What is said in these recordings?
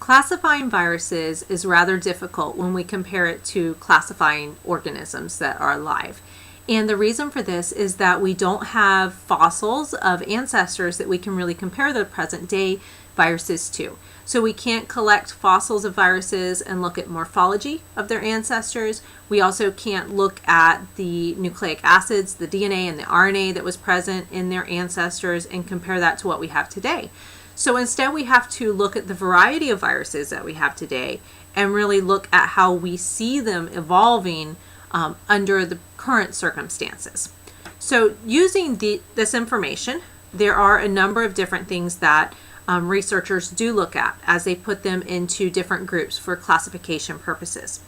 Classifying viruses is rather difficult when we compare it to classifying organisms that are alive. And the reason for this is that we don't have fossils of ancestors that we can really compare the present day viruses to. So we can't collect fossils of viruses and look at morphology of their ancestors. We also can't look at the nucleic acids, the DNA and the RNA that was present in their ancestors and compare that to what we have today. So instead we have to look at the variety of viruses that we have today and really look at how we see them evolving under the current circumstances. So using this information, there are a number of different things that researchers do look at as they put them into different groups for classification purposes.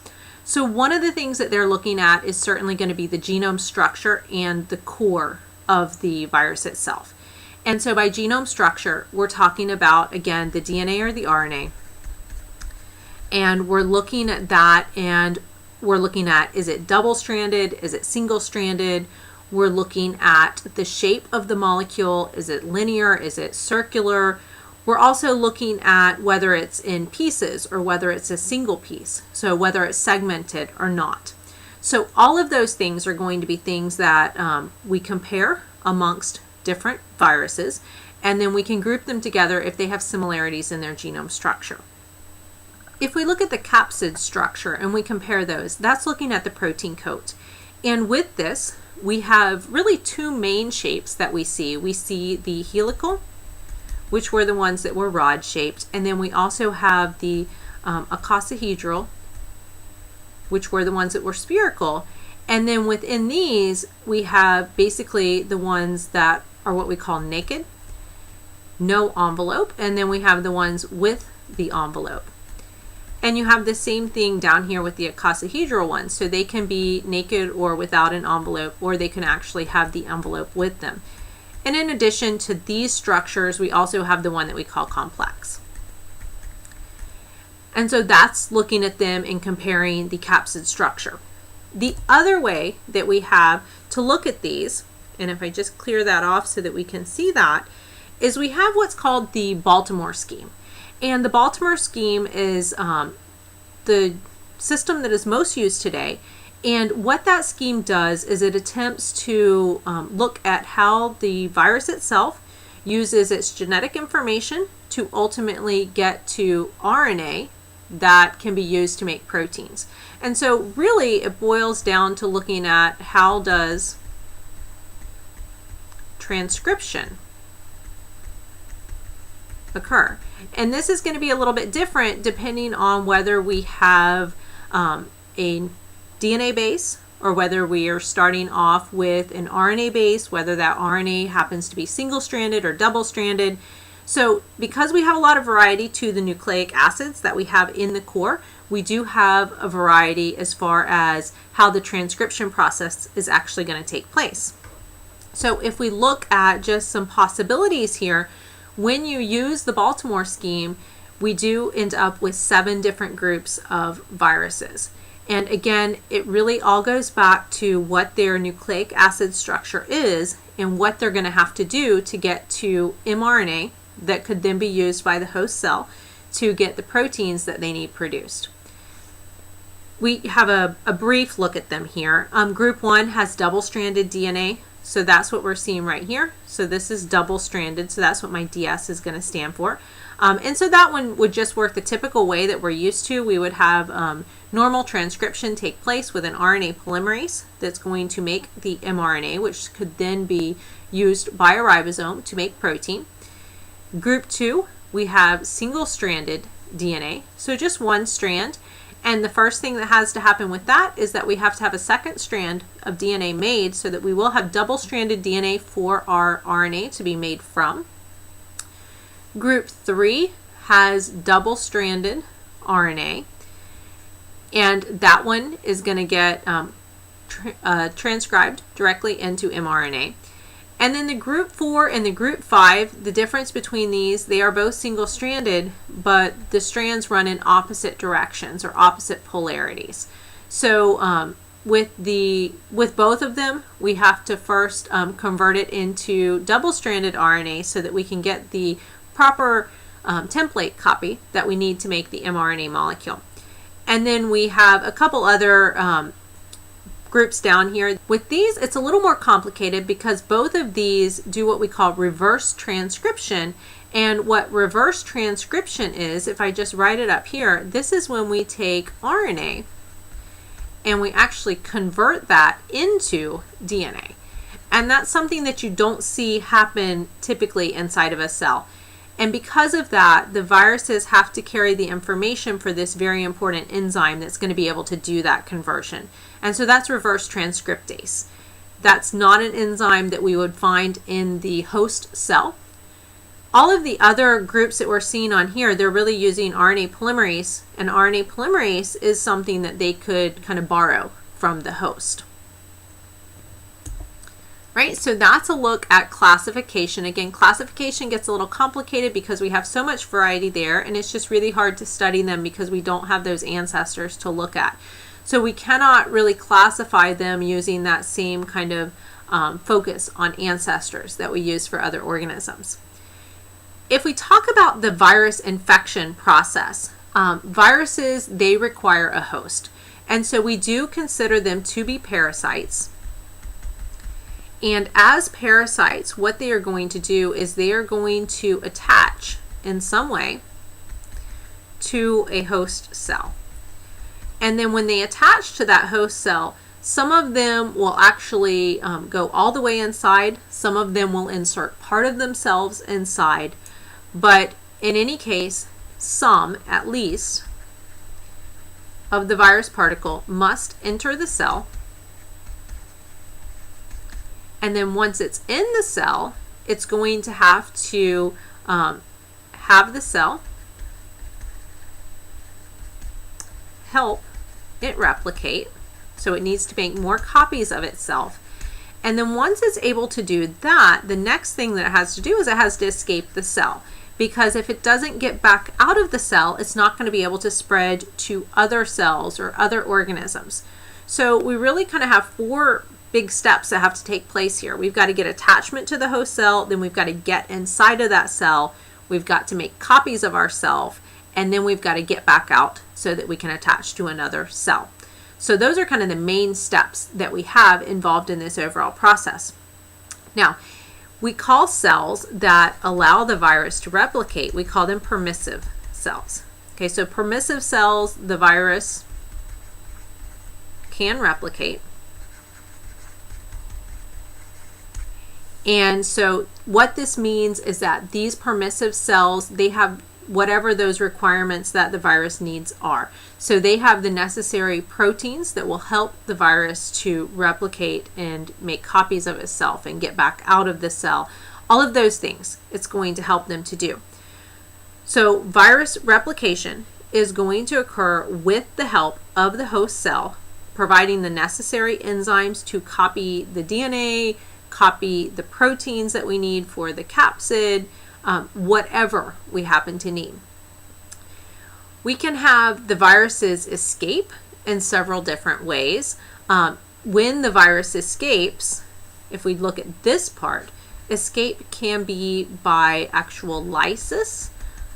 So one of the things that they're looking at is certainly going to be the genome structure and the core of the virus itself. And so by genome structure, we're talking about, again, the DNA or the RNA. And we're looking at that, and we're looking at, is it double-stranded? Is it single-stranded? We're looking at the shape of the molecule. Is it linear? Is it circular? We're also looking at whether it's in pieces or whether it's a single piece. So whether it's segmented or not. So all of those things are going to be things that we compare amongst different viruses, and then we can group them together if they have similarities in their genome structure. If we look at the capsid structure and we compare those, that's looking at the protein coat. And with this, we have really two main shapes that we see. We see the helical, which were the ones that were rod-shaped, and then we also have the icosahedral, which were the ones that were spherical. And then within these, we have basically the ones that are what we call naked, no envelope, and then we have the ones with the envelope. And you have the same thing down here with the icosahedral ones. So they can be naked or without an envelope, or they can actually have the envelope with them. And in addition to these structures, we also have the one that we call complex. And so that's looking at them and comparing the capsid structure. The other way that we have to look at these, and if I just clear that off so that we can see that, is we have what's called the Baltimore scheme. And the Baltimore scheme is the system that is most used today. And what that scheme does is it attempts to look at how the virus itself uses its genetic information to ultimately get to RNA that can be used to make proteins. And so really it boils down to looking at how does transcription occur. And this is going to be a little bit different depending on whether we have a DNA base or whether we are starting off with an RNA base, whether that RNA happens to be single-stranded or double-stranded. So because we have a lot of variety to the nucleic acids that we have in the core, we do have a variety as far as how the transcription process is actually going to take place. So if we look at just some possibilities here, when you use the Baltimore scheme, we do end up with 7 different groups of viruses. And again, it really all goes back to what their nucleic acid structure is and what they're going to have to do to get to mRNA that could then be used by the host cell to get the proteins that they need produced. We have a brief look at them here. Group 1 has double-stranded DNA. So that's what we're seeing right here. So this is double-stranded, so that's what my DS is going to stand for. And so that one would just work the typical way that we're used to. We would have normal transcription take place with an RNA polymerase that's going to make the mRNA, which could then be used by a ribosome to make protein. Group 2, we have single-stranded DNA, so just one strand. And the first thing that has to happen with that is that we have to have a second strand of DNA made so that we will have double-stranded DNA for our RNA to be made from. Group 3 has double-stranded RNA, and that one is going to get transcribed directly into mRNA. And then the group 4 and the group 5, the difference between these, they are both single-stranded, but the strands run in opposite directions or opposite polarities. So with both of them, we have to first convert it into double-stranded RNA so that we can get the proper template copy that we need to make the mRNA molecule. And then we have a couple other groups down here. With these, it's a little more complicated because both of these do what we call reverse transcription. And what reverse transcription is, if I just write it up here, this is when we take RNA and we actually convert that into DNA. And that's something that you don't see happen typically inside of a cell. And because of that, the viruses have to carry the information for this very important enzyme that's going to be able to do that conversion. And so that's reverse transcriptase. That's not an enzyme that we would find in the host cell. All of the other groups that we're seeing on here, they're really using RNA polymerase, and RNA polymerase is something that they could kind of borrow from the host. Right, so that's a look at classification. Again, classification gets a little complicated because we have so much variety there, and it's just really hard to study them because we don't have those ancestors to look at. So we cannot really classify them using that same kind of focus on ancestors that we use for other organisms. If we talk about the virus infection process, viruses, they require a host. And so we do consider them to be parasites. And as parasites, what they are going to do is they are going to attach in some way to a host cell. And then when they attach to that host cell, some of them will actually go all the way inside. Some of them will insert part of themselves inside. But in any case, some, at least, of the virus particle must enter the cell. And then once it's in the cell, it's going to have to have the cell help it replicate. So it needs to make more copies of itself. And then once it's able to do that, the next thing that it has to do is it has to escape the cell. Because if it doesn't get back out of the cell, it's not going to be able to spread to other cells or other organisms. So we really kind of have four big steps that have to take place here. We've got to get attachment to the host cell, then we've got to get inside of that cell, we've got to make copies of ourselves, and then we've got to get back out so that we can attach to another cell. So those are kind of the main steps that we have involved in this overall process. Now, we call cells that allow the virus to replicate, we call them permissive cells. Okay, so permissive cells, the virus can replicate. And so what this means is that these permissive cells, they have whatever those requirements that the virus needs are. So they have the necessary proteins that will help the virus to replicate and make copies of itself and get back out of the cell. All of those things it's going to help them to do. So virus replication is going to occur with the help of the host cell, providing the necessary enzymes to copy the DNA, copy the proteins that we need for the capsid, whatever we happen to need. We can have the viruses escape in several different ways. When the virus escapes, if we look at this part, escape can be by actual lysis,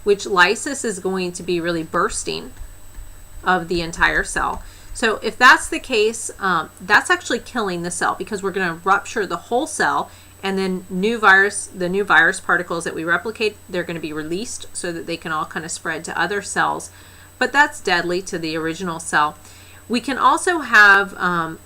which lysis is going to be really bursting of the entire cell. So if that's the case, that's actually killing the cell because we're going to rupture the whole cell, and then the new virus particles that we replicate, they're going to be released so that they can all kind of spread to other cells. But that's deadly to the original cell. We can also have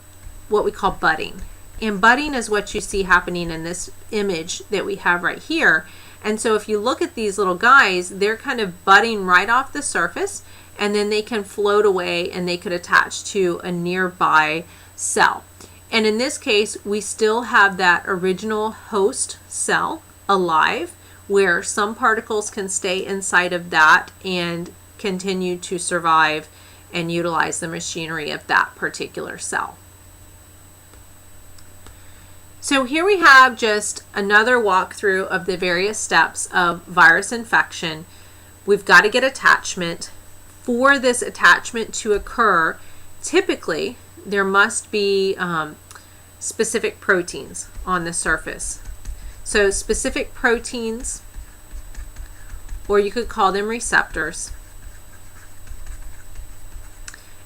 what we call budding. And budding is what you see happening in this image that we have right here. And so if you look at these little guys, they're kind of budding right off the surface, and then they can float away and they could attach to a nearby cell. And in this case, we still have that original host cell alive, where some particles can stay inside of that and continue to survive and utilize the machinery of that particular cell. So here we have just another walkthrough of the various steps of virus infection. We've got to get attachment. For this attachment to occur, typically there must be specific proteins on the surface. So specific proteins or you could call them receptors.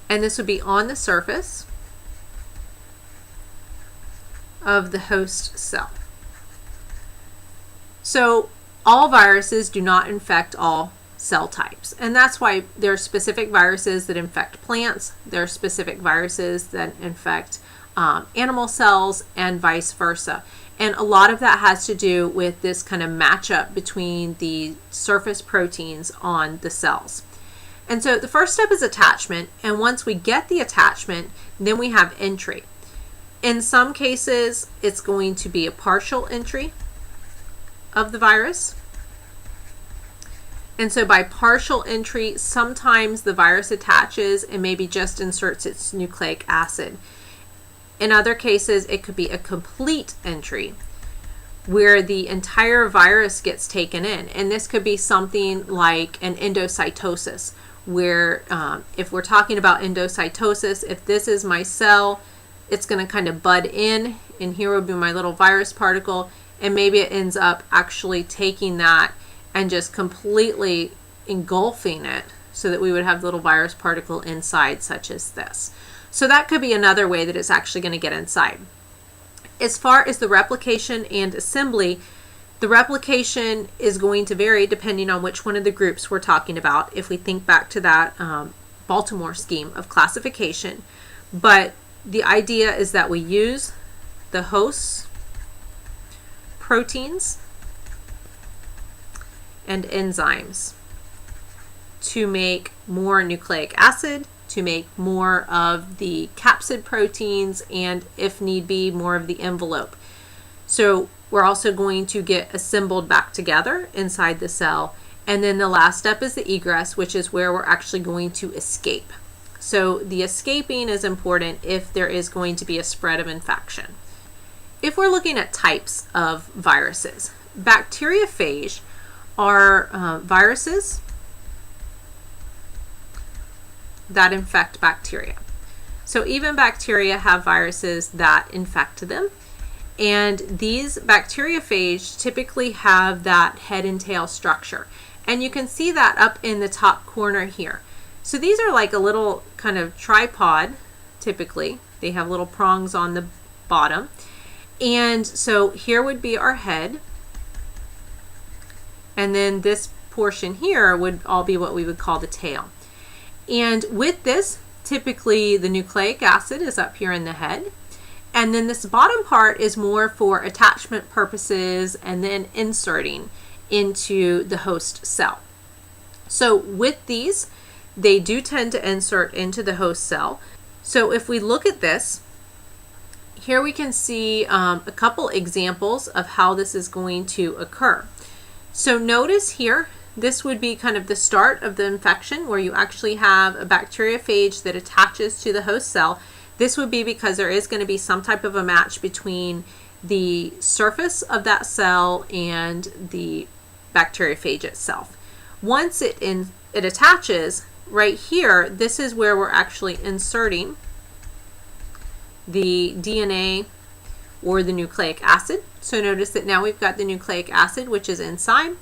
And this would be on the surface of the host cell. So all viruses do not infect all cell types, and that's why there are specific viruses that infect plants, there are specific viruses that infect animal cells, and vice versa. And a lot of that has to do with this kind of matchup between the surface proteins on the cells. And so the first step is attachment, and once we get the attachment, then we have entry. In some cases, it's going to be a partial entry of the virus. And so by partial entry, sometimes the virus attaches and maybe just inserts its nucleic acid. In other cases, it could be a complete entry where the entire virus gets taken in. And this could be something like an endocytosis, where if we're talking about endocytosis, if this is my cell, it's going to kind of bud in, and here would be my little virus particle, and maybe it ends up actually taking that and just completely engulfing it so that we would have little virus particle inside, such as this. So that could be another way that it's actually going to get inside. As far as the replication and assembly, the replication is going to vary depending on which one of the groups we're talking about, if we think back to that Baltimore scheme of classification. But the idea is that we use the host's proteins and enzymes to make more nucleic acid, to make more of the capsid proteins, and if need be, more of the envelope. So we're also going to get assembled back together inside the cell. And then the last step is the egress, which is where we're actually going to escape. So the escaping is important if there is going to be a spread of infection. If we're looking at types of viruses, bacteriophage are viruses that infect bacteria. So even bacteria have viruses that infect them. And these bacteriophage typically have that head and tail structure. And you can see that up in the top corner here. So these are like a little kind of tripod, typically. They have little prongs on the bottom. And so here would be our head. And then this portion here would all be what we would call the tail. And with this, typically the nucleic acid is up here in the head. And then this bottom part is more for attachment purposes and then inserting into the host cell. So with these, they do tend to insert into the host cell. So if we look at this, here we can see a couple examples of how this is going to occur. So notice here, this would be kind of the start of the infection where you actually have a bacteriophage that attaches to the host cell. This would be because there is going to be some type of a match between the surface of that cell and the bacteriophage itself. Once it attaches, right here, this is where we're actually inserting the DNA or the nucleic acid. So notice that now we've got the nucleic acid, which is inside.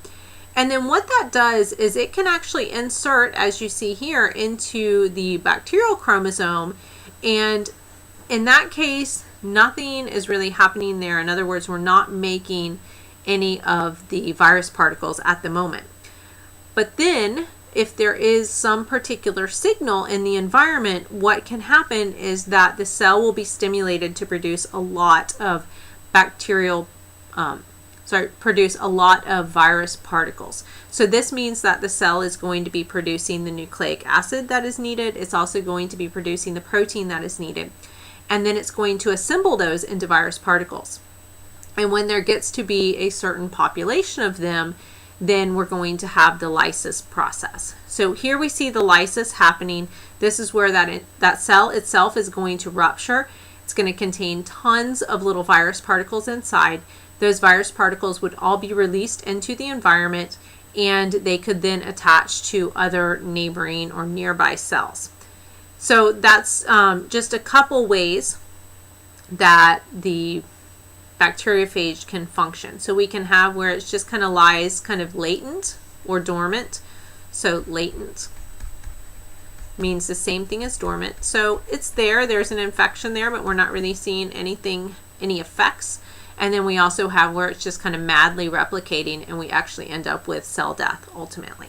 And then what that does is it can actually insert, as you see here, into the bacterial chromosome. And in that case, nothing is really happening there. In other words, we're not making any of the virus particles at the moment. But then, if there is some particular signal in the environment, what can happen is that the cell will be stimulated to produce a lot of produce a lot of virus particles. So this means that the cell is going to be producing the nucleic acid that is needed. It's also going to be producing the protein that is needed. And then it's going to assemble those into virus particles. And when there gets to be a certain population of them, then we're going to have the lysis process. So here we see the lysis happening. This is where that cell itself is going to rupture. It's going to contain tons of little virus particles inside. Those virus particles would all be released into the environment, and they could then attach to other neighboring or nearby cells. So that's just a couple ways that the bacteriophage can function. So we can have where it just kind of lies kind of latent or dormant. So latent means the same thing as dormant. So it's there, there's an infection there, but we're not really seeing anything, any effects. And then we also have where it's just kind of madly replicating and we actually end up with cell death ultimately.